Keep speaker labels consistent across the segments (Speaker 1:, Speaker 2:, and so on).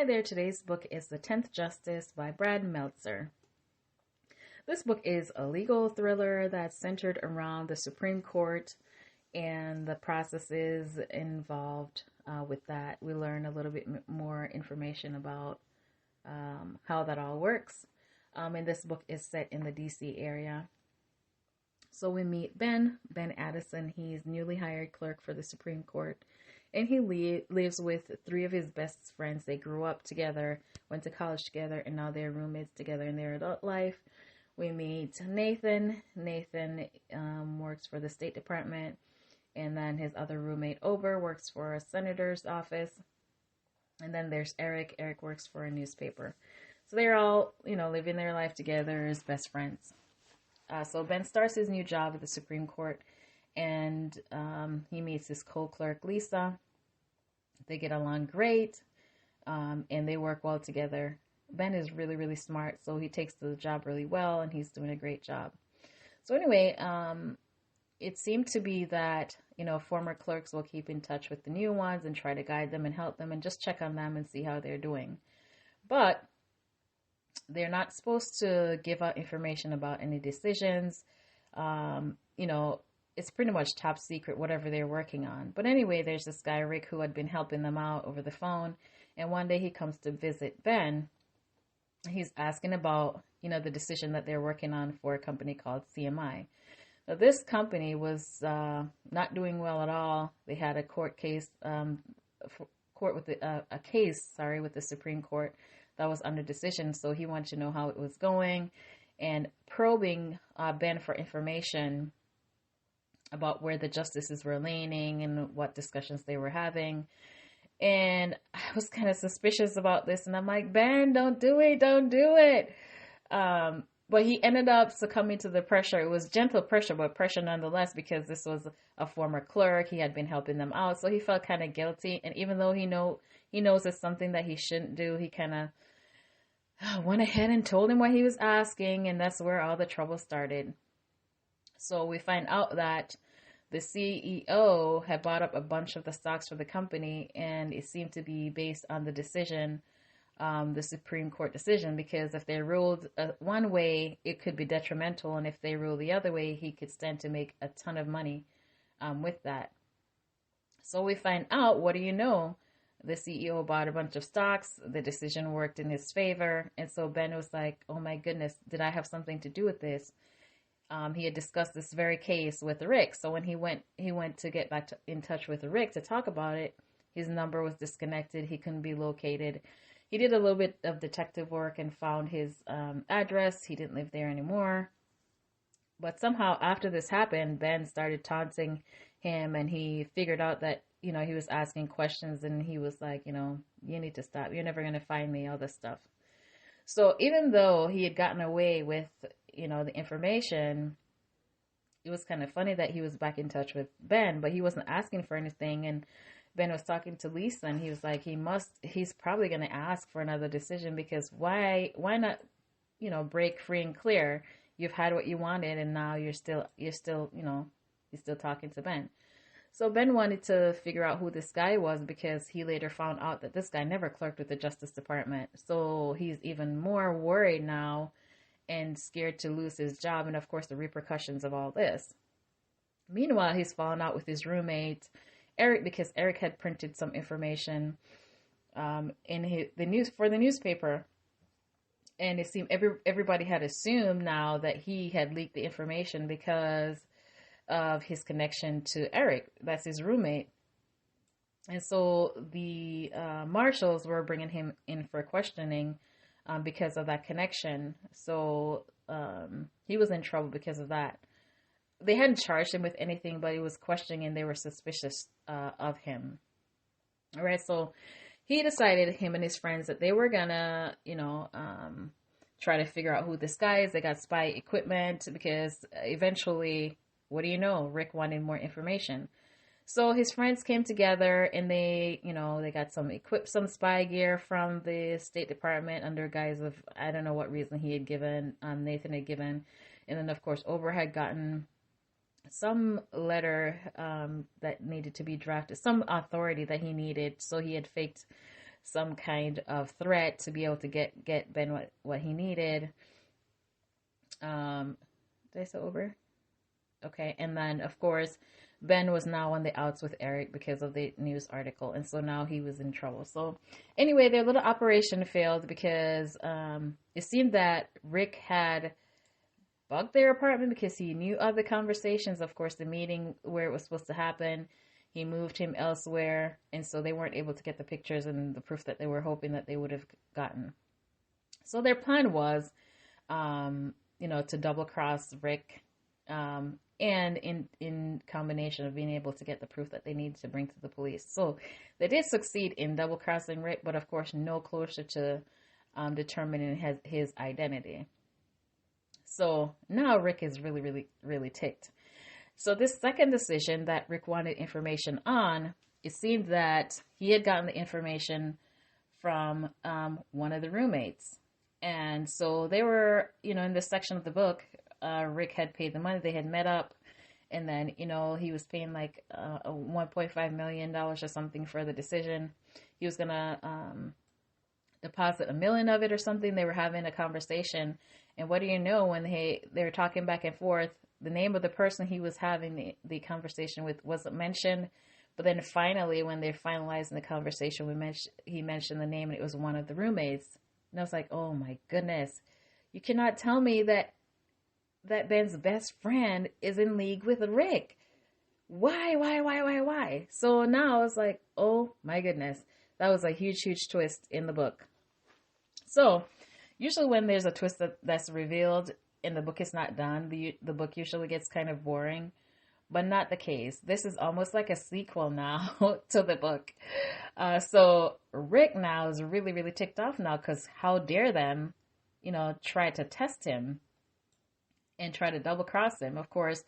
Speaker 1: Hi there, today's book is The 10th Justice by Brad Meltzer. This book is a legal thriller that's centered around the Supreme Court and the processes involved with that. We learn a little bit more information about how that all works. And this book is set in the DC area. So we meet Ben Addison. He's newly hired clerk for the Supreme Court. And he lives with three of his best friends. They grew up together, went to college together, and now they're roommates together in their adult life. We meet Nathan. Nathan works for the State Department. And then his other roommate, Ober, works for a senator's office. And then there's Eric. Eric works for a newspaper. So they're all, living their life together as best friends. So Ben starts his new job at the Supreme Court, and he meets his co-clerk, Lisa. They get along great, and they work well together. Ben is really, really smart, so he takes the job really well, and he's doing a great job. So anyway, it seemed to be that, former clerks will keep in touch with the new ones and try to guide them and help them and just check on them and see how they're doing. But they're not supposed to give out information about any decisions. It's pretty much top secret, whatever they're working on. But anyway, there's this guy, Rick, who had been helping them out over the phone. And one day he comes to visit Ben. He's asking about, the decision that they're working on for a company called CMI. Now, this company was not doing well at all. They had a court case, with the Supreme Court that was under decision. So he wanted to know how it was going and probing Ben for information about where the justices were leaning and what discussions they were having. And I was kind of suspicious about this. And I'm like, Ben, don't do it. But he ended up succumbing to the pressure. It was gentle pressure, but pressure nonetheless, because this was a former clerk. He had been helping them out. So he felt kind of guilty. And even though he knows it's something that he shouldn't do, he kind of went ahead and told him what he was asking. And that's where all the trouble started. So we find out that the CEO had bought up a bunch of the stocks for the company, and it seemed to be based on the decision, the Supreme Court decision, because if they ruled one way, it could be detrimental, and if they ruled the other way, he could stand to make a ton of money with that. So we find out, what do you know? The CEO bought a bunch of stocks, the decision worked in his favor, and so Ben was like, oh my goodness, did I have something to do with this? He had discussed this very case with Rick. So when he went to get back in touch with Rick to talk about it, his number was disconnected. He couldn't be located. He did a little bit of detective work and found his address. He didn't live there anymore. But somehow after this happened, Ben started taunting him, and he figured out that, he was asking questions, and he was like, you need to stop. You're never going to find me, all this stuff. So even though he had gotten away with, the information, it was kind of funny that he was back in touch with Ben, but he wasn't asking for anything. And Ben was talking to Lisa, and he was like, he's probably going to ask for another decision, because why not, break free and clear? You've had what you wanted, and now you're still talking to Ben. So Ben wanted to figure out who this guy was, because he later found out that this guy never clerked with the Justice Department. So he's even more worried now and scared to lose his job, and of course the repercussions of all this. Meanwhile, he's fallen out with his roommate, Eric, because Eric had printed some information in the newspaper. And it seemed everybody had assumed now that he had leaked the information because of his connection to Eric. That's his roommate. And so the marshals were bringing him in for questioning because of that connection. So he was in trouble because of that. They hadn't charged him with anything, but he was questioning, and they were suspicious of him. All right, so he decided, him and his friends, that they were gonna, try to figure out who this guy is. They got spy equipment, because eventually, what do you know? Rick wanted more information. So his friends came together, and they got some spy gear from the State Department under guise of, I don't know what reason he had given, Nathan had given. And then, of course, Ober had gotten some letter that needed to be drafted, some authority that he needed. So he had faked some kind of threat to be able to get Ben what he needed. Did I say over? Okay, and then of course Ben was now on the outs with Eric because of the news article, and so now he was in trouble. So anyway, their little operation failed because it seemed that Rick had bugged their apartment because he knew of the conversations. Of course, the meeting where it was supposed to happen, he moved him elsewhere, and so they weren't able to get the pictures and the proof that they were hoping that they would have gotten. So their plan was, to double cross Rick, and in combination of being able to get the proof that they needed to bring to the police. So they did succeed in double crossing Rick, but of course no closer to determining his identity. So now Rick is really, really, really ticked. So this second decision that Rick wanted information on, it seemed that he had gotten the information from one of the roommates. And so they were, in this section of the book, Rick had paid the money. They had met up. And then, he was paying like $1.5 million or something for the decision. He was going to deposit $1 million of it or something. They were having a conversation. And what do you know, when they were talking back and forth, the name of the person he was having the conversation with wasn't mentioned. But then finally, when they're finalizing the conversation, he mentioned the name, and it was one of the roommates. And I was like, oh my goodness, you cannot tell me that Ben's best friend is in league with Rick. Why? So now I was like, oh my goodness, that was a huge, huge twist in the book. So usually when there's a twist that's revealed and the book is not done, the book usually gets kind of boring, but not the case. This is almost like a sequel now to the book. So Rick now is really, really ticked off now, because how dare them, try to test him and try to double cross him. Of course,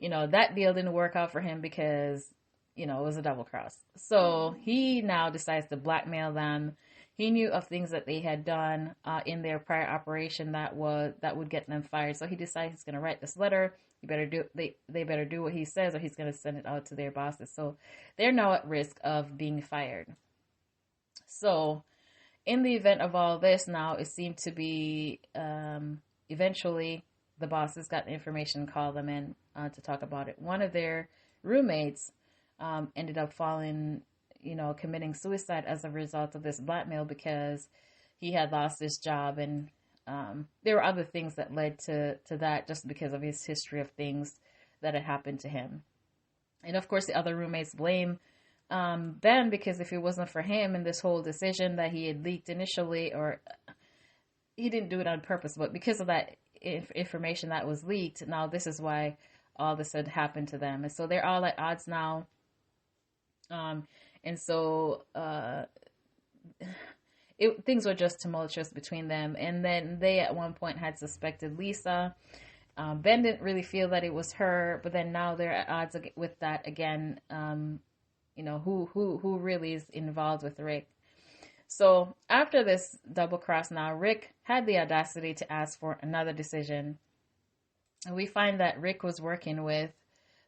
Speaker 1: that deal didn't work out for him because, it was a double cross. So he now decides to blackmail them. He knew of things that they had done in their prior operation that would get them fired. So he decides he's going to write this letter. They better do what he says, or he's going to send it out to their bosses. So they're now at risk of being fired. So in the event of all this, now it seemed to be eventually the bosses got the information, called them in to talk about it. One of their roommates ended up committing suicide as a result of this blackmail, because he had lost his job, and there were other things that led to that, just because of his history of things that had happened to him. And of course, the other roommates blame Ben, because if it wasn't for him and this whole decision that he had leaked initially, or he didn't do it on purpose, but because of that information that was leaked, now this is why all this had happened to them. And so they're all at odds now. And so things were just tumultuous between them. And then they at one point had suspected Lisa. Ben didn't really feel that it was her, but then now they're at odds with that again. Who really is involved with Rick. So after this double cross, now Rick had the audacity to ask for another decision. And we find that Rick was working with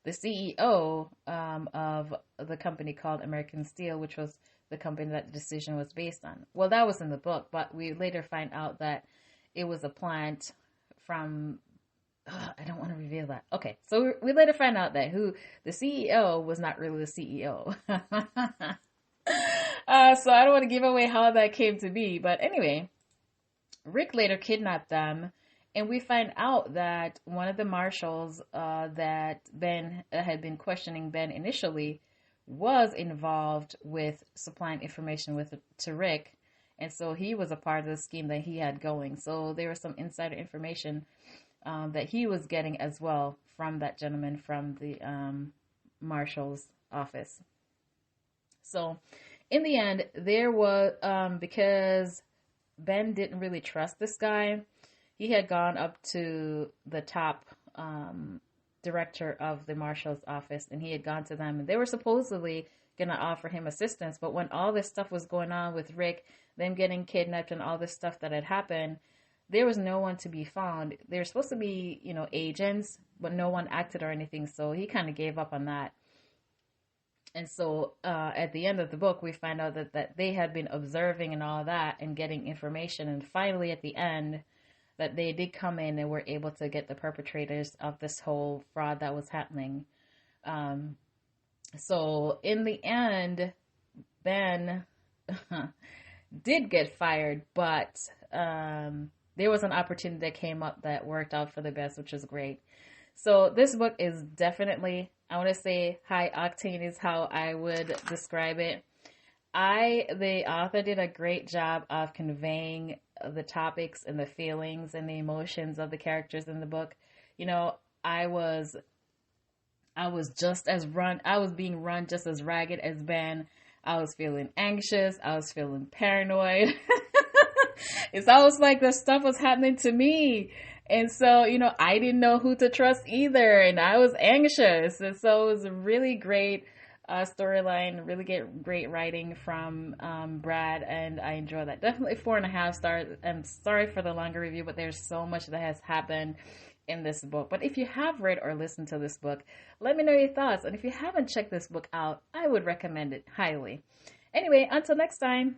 Speaker 1: the CEO of the company called American Steel, which was the company that the decision was based on. Well, that was in the book, but we later find out that it was a plant from, I don't want to reveal that. Okay, so we later find out that the CEO was not really the CEO. So I don't want to give away how that came to be. But anyway, Rick later kidnapped them. And we find out that one of the marshals that Ben had been questioning Ben initially was involved with supplying information to Rick. And so he was a part of the scheme that he had going. So there was some insider information that he was getting as well from that gentleman from the marshal's office. So in the end, there was, because Ben didn't really trust this guy, he had gone up to the top director of the marshal's office, and he had gone to them, and they were supposedly going to offer him assistance. But when all this stuff was going on with Rick, them getting kidnapped and all this stuff that had happened, there was no one to be found. They were supposed to be, agents, but no one acted or anything. So he kind of gave up on that. And so at the end of the book, we find out that they had been observing and all that and getting information. And finally, at the end, that they did come in and were able to get the perpetrators of this whole fraud that was happening. So in the end, Ben did get fired, but there was an opportunity that came up that worked out for the best, which is great. So this book is definitely, I want to say high octane is how I would describe it. The author did a great job of conveying the topics and the feelings and the emotions of the characters in the book. You know, I was being run just as ragged as Ben. I was feeling anxious. I was feeling paranoid. It's almost like the stuff was happening to me. And so, you know, I didn't know who to trust either. And I was anxious. And so it was a really great storyline, really great writing from Brad. And I enjoy that. Definitely 4.5 stars. I'm sorry for the longer review, but there's so much that has happened in this book. But if you have read or listened to this book, let me know your thoughts. And if you haven't checked this book out, I would recommend it highly. Anyway, until next time.